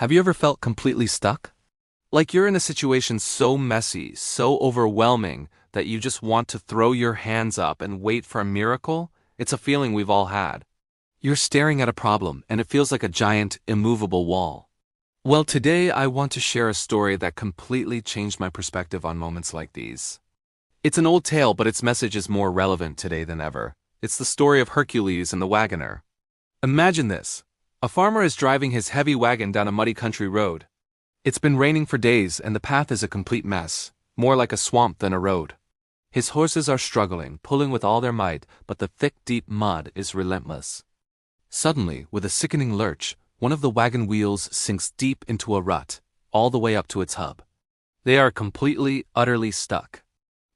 Have you ever felt completely stuck? Like you're in a situation so messy, so overwhelming, that you just want to throw your hands up and wait for a miracle? It's a feeling we've all had. You're staring at a problem, and it feels like a giant, immovable wall. Well, today I want to share a story that completely changed my perspective on moments like these. It's an old tale, but its message is more relevant today than ever. It's the story of Hercules and the Wagoner. Imagine this. A farmer is driving his heavy wagon down a muddy country road. It's been raining for days, and the path is a complete mess, more like a swamp than a road. His horses are struggling, pulling with all their might, but the thick, deep mud is relentless. Suddenly, with a sickening lurch, one of the wagon wheels sinks deep into a rut, all the way up to its hub. They are completely, utterly stuck.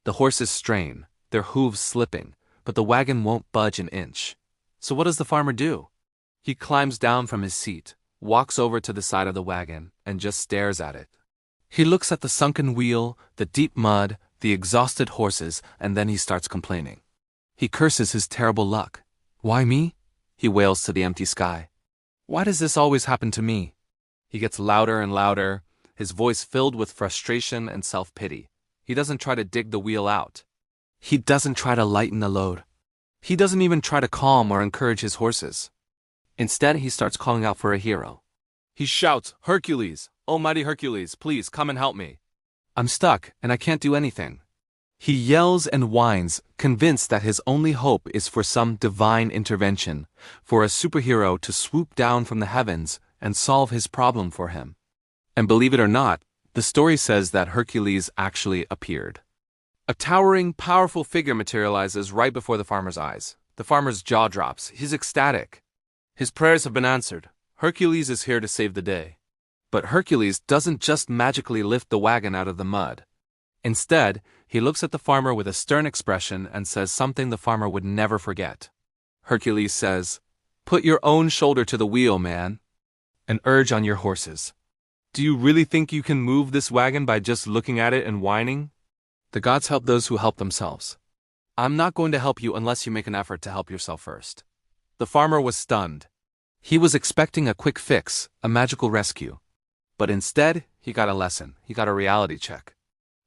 The horses strain, their hooves slipping, but the wagon won't budge an inch. So what does the farmer do? He climbs down from his seat, walks over to the side of the wagon, and just stares at it. He looks at the sunken wheel, the deep mud, the exhausted horses, and then he starts complaining. He curses his terrible luck. Why me? He wails to the empty sky. Why does this always happen to me? He gets louder and louder, his voice filled with frustration and self-pity. He doesn't try to dig the wheel out. He doesn't try to lighten the load. He doesn't even try to calm or encourage his horses. Instead, he starts calling out for a hero. He shouts, "Hercules! Almighty Hercules, please come and help me. I'm stuck, and I can't do anything." He yells and whines, convinced that his only hope is for some divine intervention, for a superhero to swoop down from the heavens and solve his problem for him. And believe it or not, the story says that Hercules actually appeared. A towering, powerful figure materializes right before the farmer's eyes. The farmer's jaw drops. He's ecstatic. His prayers have been answered. Hercules is here to save the day. But Hercules doesn't just magically lift the wagon out of the mud. Instead, he looks at the farmer with a stern expression and says something the farmer would never forget. Hercules says, "Put your own shoulder to the wheel, man, and urge on your horses. Do you really think you can move this wagon by just looking at it and whining? The gods help those who help themselves. I'm not going to help you unless you make an effort to help yourself first." The farmer was stunned. He was expecting a quick fix, a magical rescue. But instead, he got a lesson. He got a reality check.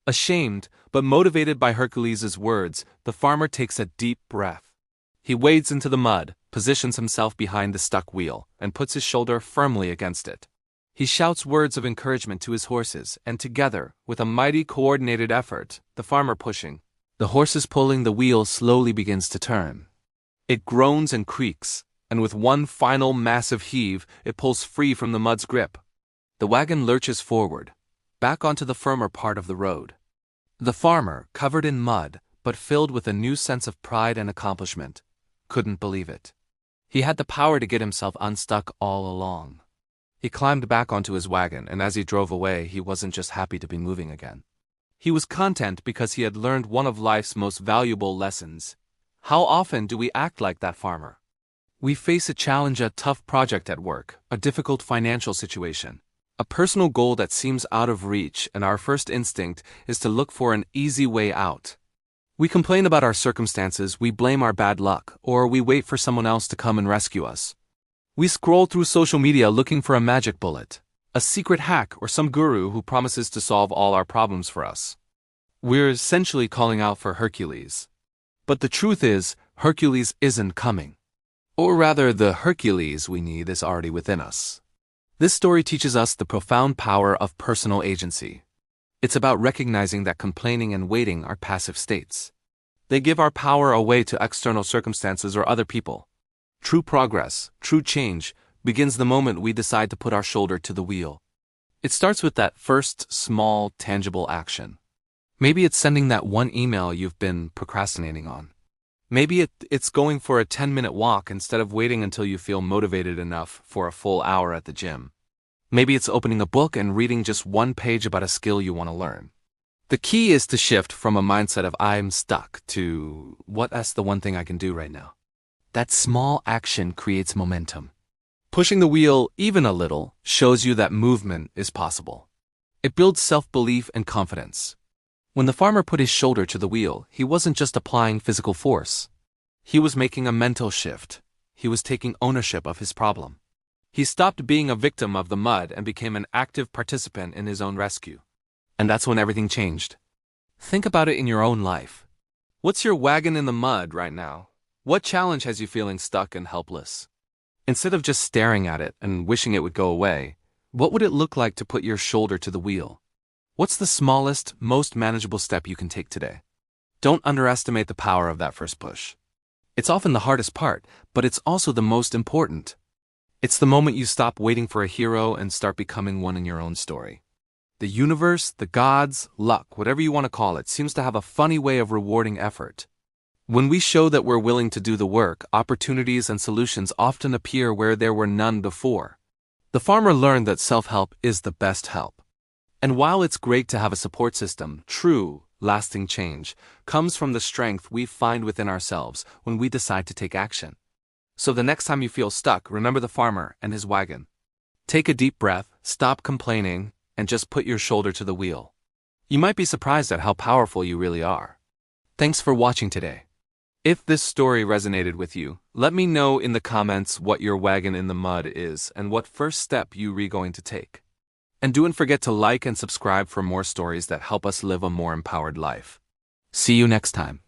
Ashamed, but motivated by Hercules' words, the farmer takes a deep breath. He wades into the mud, positions himself behind the stuck wheel, and puts his shoulder firmly against it. He shouts words of encouragement to his horses, and together, with a mighty coordinated effort, the farmer pushing, the horses pulling, the wheel slowly begins to turn. It groans and creaks, and with one final massive heave, it pulls free from the mud's grip. The wagon lurches forward, back onto the firmer part of the road. The farmer, covered in mud, but filled with a new sense of pride and accomplishment, couldn't believe it. He had the power to get himself unstuck all along. He climbed back onto his wagon, and as he drove away, he wasn't just happy to be moving again. He was content because he had learned one of life's most valuable lessons. How often do we act like that farmer? We face a challenge, a tough project at work, a difficult financial situation, a personal goal that seems out of reach, and our first instinct is to look for an easy way out. We complain about our circumstances, we blame our bad luck, or we wait for someone else to come and rescue us. We scroll through social media looking for a magic bullet, a secret hack, or some guru who promises to solve all our problems for us. We're essentially calling out for Hercules. But the truth is, Hercules isn't coming. Or rather, the Hercules we need is already within us. This story teaches us the profound power of personal agency. It's about recognizing that complaining and waiting are passive states. They give our power away to external circumstances or other people. True progress, true change, begins the moment we decide to put our shoulder to the wheel. It starts with that first, small, tangible action. Maybe it's sending that one email you've been procrastinating on. Maybe it's going for a 10-minute walk instead of waiting until you feel motivated enough for a full hour at the gym. Maybe it's opening a book and reading just one page about a skill you want to learn. The key is to shift from a mindset of "I'm stuck" to "what's the one thing I can do right now?" That small action creates momentum. Pushing the wheel even a little shows you that movement is possible. It builds self-belief and confidence. When the farmer put his shoulder to the wheel, he wasn't just applying physical force. He was making a mental shift. He was taking ownership of his problem. He stopped being a victim of the mud and became an active participant in his own rescue. And that's when everything changed. Think about it in your own life. What's your wagon in the mud right now? What challenge has you feeling stuck and helpless? Instead of just staring at it and wishing it would go away, what would it look like to put your shoulder to the wheel? What's the smallest, most manageable step you can take today? Don't underestimate the power of that first push. It's often the hardest part, but it's also the most important. It's the moment you stop waiting for a hero and start becoming one in your own story. The universe, the gods, luck, whatever you want to call it, seems to have a funny way of rewarding effort. When we show that we're willing to do the work, opportunities and solutions often appear where there were none before. The farmer learned that self-help is the best help. And while it's great to have a support system, true, lasting change comes from the strength we find within ourselves when we decide to take action. So the next time you feel stuck, remember the farmer and his wagon. Take a deep breath, stop complaining, and just put your shoulder to the wheel. You might be surprised at how powerful you really are. Thanks for watching today. If this story resonated with you, let me know in the comments what your wagon in the mud is and what first step you're going to take. And don't forget to like and subscribe for more stories that help us live a more empowered life. See you next time.